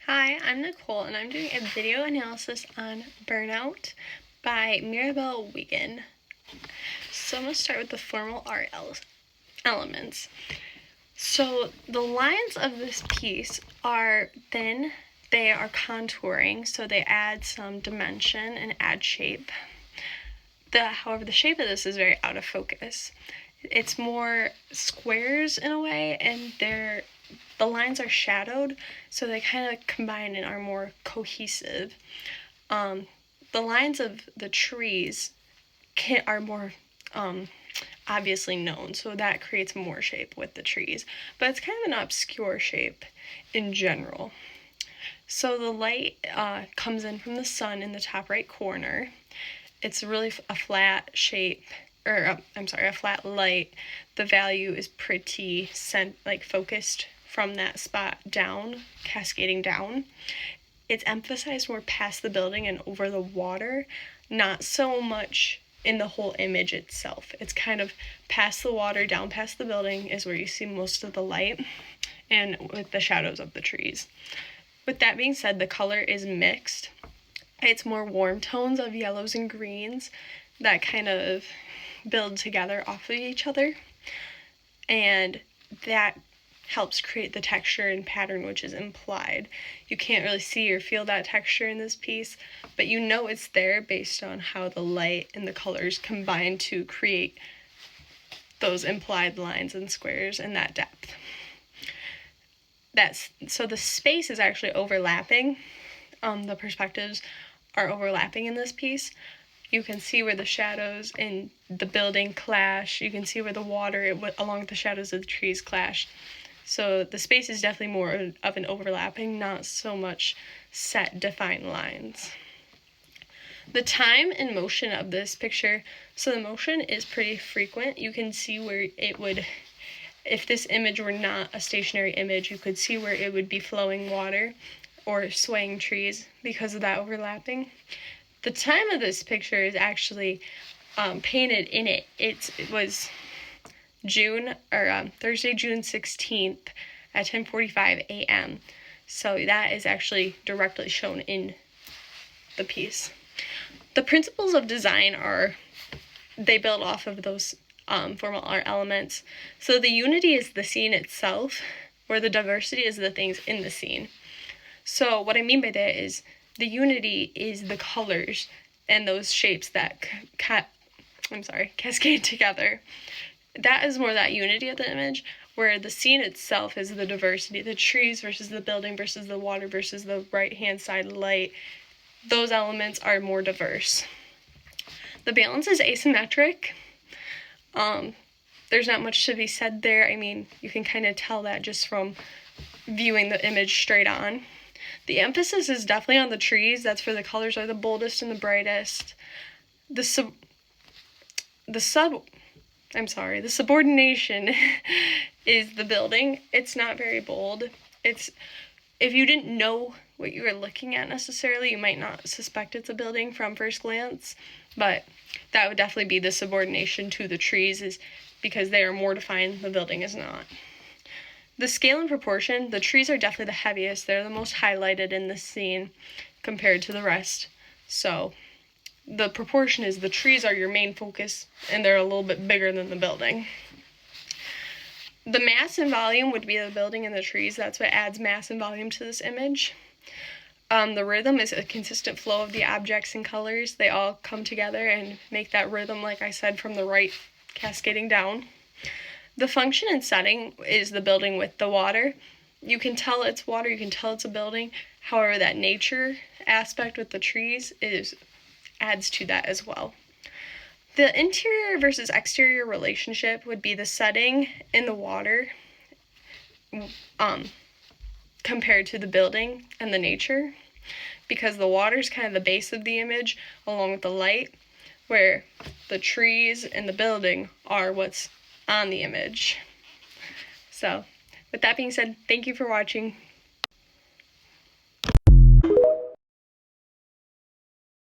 Hi, I'm Nicole, and I'm doing a video analysis on Burnout by Mirabelle Wiegand. So I'm going to start with the formal art elements. So the lines of this piece are thin, they are contouring, so they add some dimension and add shape. However, the shape of this is very out of focus. It's more squares in a way, and the lines are shadowed, so they kind of combine and are more cohesive. The lines of the trees are more obviously known, so that creates more shape with the trees, but it's kind of an obscure shape in general. So the light comes in from the sun in the top right corner. It's really a flat shape, a flat light. The value is pretty focused from that spot down, cascading down. It's emphasized more past the building and over the water, not so much in the whole image itself. It's kind of past the water, down past the building is where you see most of the light, and with the shadows of the trees. With that being said, the color is mixed. It's more warm tones of yellows and greens that kind of build together off of each other, and that helps create the texture and pattern which is implied. You can't really see or feel that texture in this piece, but you know it's there based on how the light and the colors combine to create those implied lines and squares and that depth. So the space is actually overlapping. The perspectives are overlapping in this piece. You can see where the shadows in the building clash. You can see where the water along with the shadows of the trees clash. So the space is definitely more of an overlapping, not so much set defined lines. The time and motion of this picture, so the motion is pretty frequent. You can see where it would, if this image were not a stationary image, you could see where it would be flowing water or swaying trees because of that overlapping. The time of this picture is actually painted in it. It was Thursday, June 16th at 10:45 a.m. So that is actually directly shown in the piece. The principles of design they build off of those formal art elements. So the unity is the scene itself, where the diversity is the things in the scene. So what I mean by that is the unity is the colors and those shapes that cascade together. That is more that unity of the image, where the scene itself is the diversity, the trees versus the building versus the water versus the right-hand side light. Those elements are more diverse. The balance is asymmetric. There's not much to be said there. I mean, you can kind of tell that just from viewing the image straight on. The emphasis is definitely on the trees. That's where the colors are the boldest and the brightest. The subordination is the building. It's not very bold. If you didn't know what you were looking at necessarily, you might not suspect it's a building from first glance, but that would definitely be the subordination to the trees, is because they are more defined, the building is not. The scale and proportion, the trees are definitely the heaviest. They're the most highlighted in this scene compared to the rest. So the proportion is the trees are your main focus, and they're a little bit bigger than the building. The mass and volume would be the building and the trees. That's what adds mass and volume to this image. The rhythm is a consistent flow of the objects and colors. They all come together and make that rhythm, like I said, from the right cascading down. The function and setting is the building with the water. You can tell it's water, you can tell it's a building. However, that nature aspect with the trees adds to that as well. The interior versus exterior relationship would be the setting in the water compared to the building and the nature, because the water is kind of the base of the image along with the light, where the trees and the building are what's on the image. So with that being said, thank you for watching.